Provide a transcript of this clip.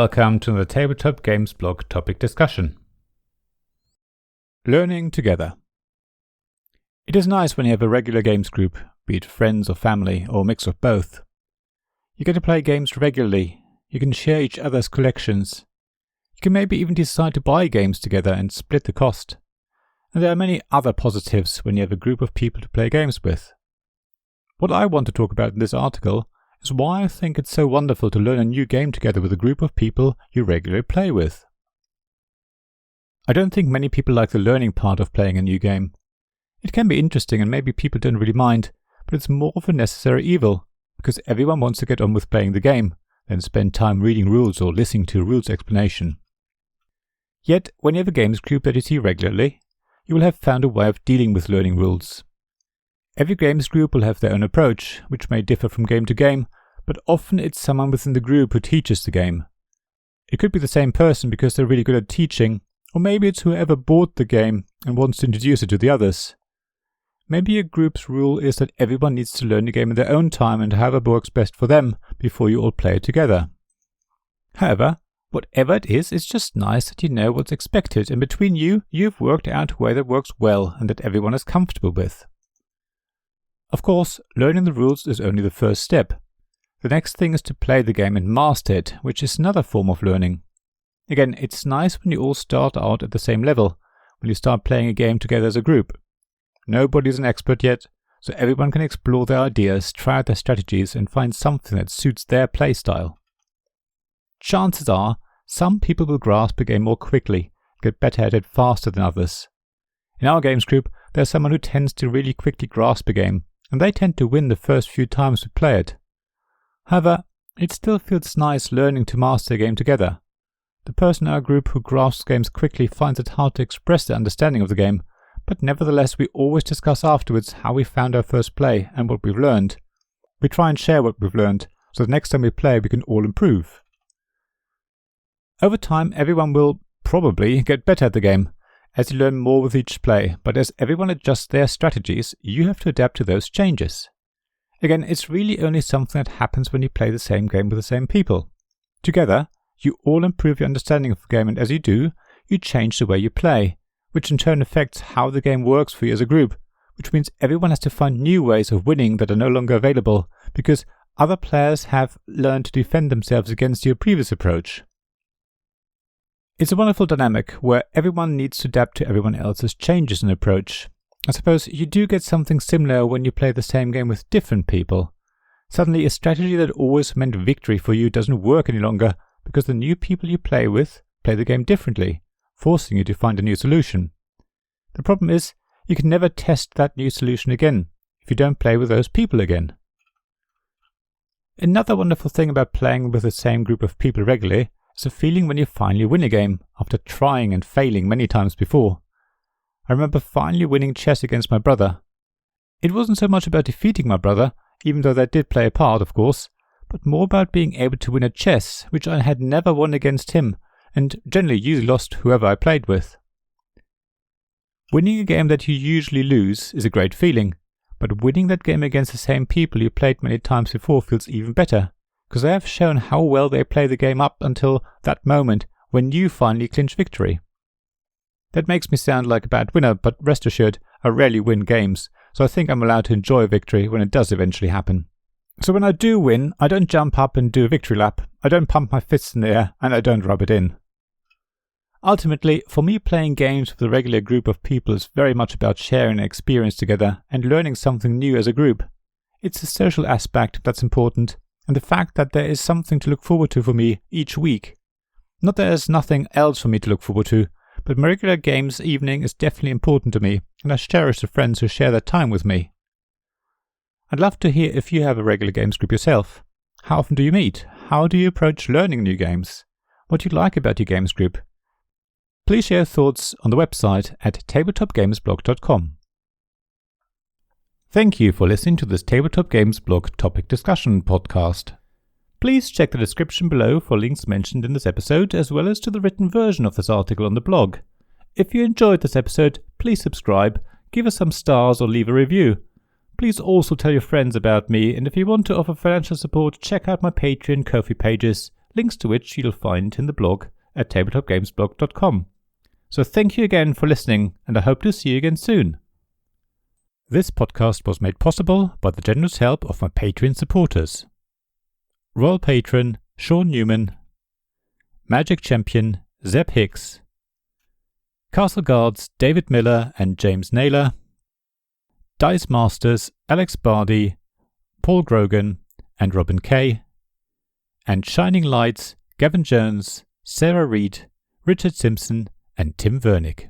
welcome to the Tabletop Games blog topic discussion. Learning together. It is nice when you have a regular games group, be it friends or family or a mix of both. You get to play games regularly, you can share each other's collections, you can maybe even decide to buy games together and split the cost. And there are many other positives when you have a group of people to play games with. What I want to talk about in this article is why I think it's so wonderful to learn a new game together with a group of people you regularly play with. I don't think many people like the learning part of playing a new game. It can be interesting and maybe people don't really mind, but it's more of a necessary evil, because everyone wants to get on with playing the game, than spend time reading rules or listening to a rules explanation. Yet, when you have a games group that you see regularly, you will have found a way of dealing with learning rules. Every games group will have their own approach, which may differ from game to game, but often it's someone within the group who teaches the game. It could be the same person because they're really good at teaching, or maybe it's whoever bought the game and wants to introduce it to the others. Maybe a group's rule is that everyone needs to learn the game in their own time and however works best for them before you all play it together. However, whatever it is, it's just nice that you know what's expected, and between you've worked out a way that works well and that everyone is comfortable with. Of course, learning the rules is only the first step. The next thing is to play the game and master it, which is another form of learning. Again, it's nice when you all start out at the same level, when you start playing a game together as a group. Nobody's an expert yet, so everyone can explore their ideas, try out their strategies, and find something that suits their playstyle. Chances are, some people will grasp a game more quickly, get better at it faster than others. In our games group, there's someone who tends to really quickly grasp a game, and they tend to win the first few times we play it. However, it still feels nice learning to master a game together. The person in our group who grasps games quickly finds it hard to express their understanding of the game, but nevertheless we always discuss afterwards how we found our first play and what we've learned. We try and share what we've learned, so the next time we play we can all improve. Over time everyone will probably get better at the game, as you learn more with each play, but as everyone adjusts their strategies, you have to adapt to those changes. Again, it's really only something that happens when you play the same game with the same people. Together, you all improve your understanding of the game, and as you do, you change the way you play, which in turn affects how the game works for you as a group, which means everyone has to find new ways of winning that are no longer available, because other players have learned to defend themselves against your previous approach. It's a wonderful dynamic where everyone needs to adapt to everyone else's changes in approach. I suppose you do get something similar when you play the same game with different people. Suddenly a strategy that always meant victory for you doesn't work any longer because the new people you play with play the game differently, forcing you to find a new solution. The problem is, you can never test that new solution again if you don't play with those people again. Another wonderful thing about playing with the same group of people regularly is the feeling when you finally win a game, after trying and failing many times before. I remember finally winning chess against my brother. It wasn't so much about defeating my brother, even though that did play a part, of course, but more about being able to win at chess, which I had never won against him, and generally usually lost whoever I played with. Winning a game that you usually lose is a great feeling, but winning that game against the same people you played many times before feels even better, because they have shown how well they play the game up until that moment when you finally clinch victory. That makes me sound like a bad winner, but rest assured, I rarely win games, so I think I'm allowed to enjoy victory when it does eventually happen. So when I do win, I don't jump up and do a victory lap, I don't pump my fists in the air, and I don't rub it in. Ultimately, for me, playing games with a regular group of people is very much about sharing an experience together and learning something new as a group. It's the social aspect that's important, and the fact that there is something to look forward to for me each week. Not that there's nothing else for me to look forward to, but my regular games evening is definitely important to me, and I cherish the friends who share their time with me. I'd love to hear if you have a regular games group yourself. How often do you meet? How do you approach learning new games? What do you like about your games group? Please share your thoughts on the website at tabletopgamesblog.com. Thank you for listening to this Tabletop Games blog topic discussion podcast. Please check the description below for links mentioned in this episode, as well as to the written version of this article on the blog. If you enjoyed this episode, please subscribe, give us some stars or leave a review. Please also tell your friends about me, and if you want to offer financial support, check out my Patreon and Ko-fi pages, links to which you'll find in the blog at tabletopgamesblog.com. So thank you again for listening, and I hope to see you again soon. This podcast was made possible by the generous help of my Patreon supporters: Royal Patron Sean Newman, Magic Champion Zeb Hicks, Castle Guards David Miller and James Naylor, Dice Masters Alex Bardi, Paul Grogan and Robin Kay, and Shining Lights Gavin Jones, Sarah Reed, Richard Simpson and Tim Vernick.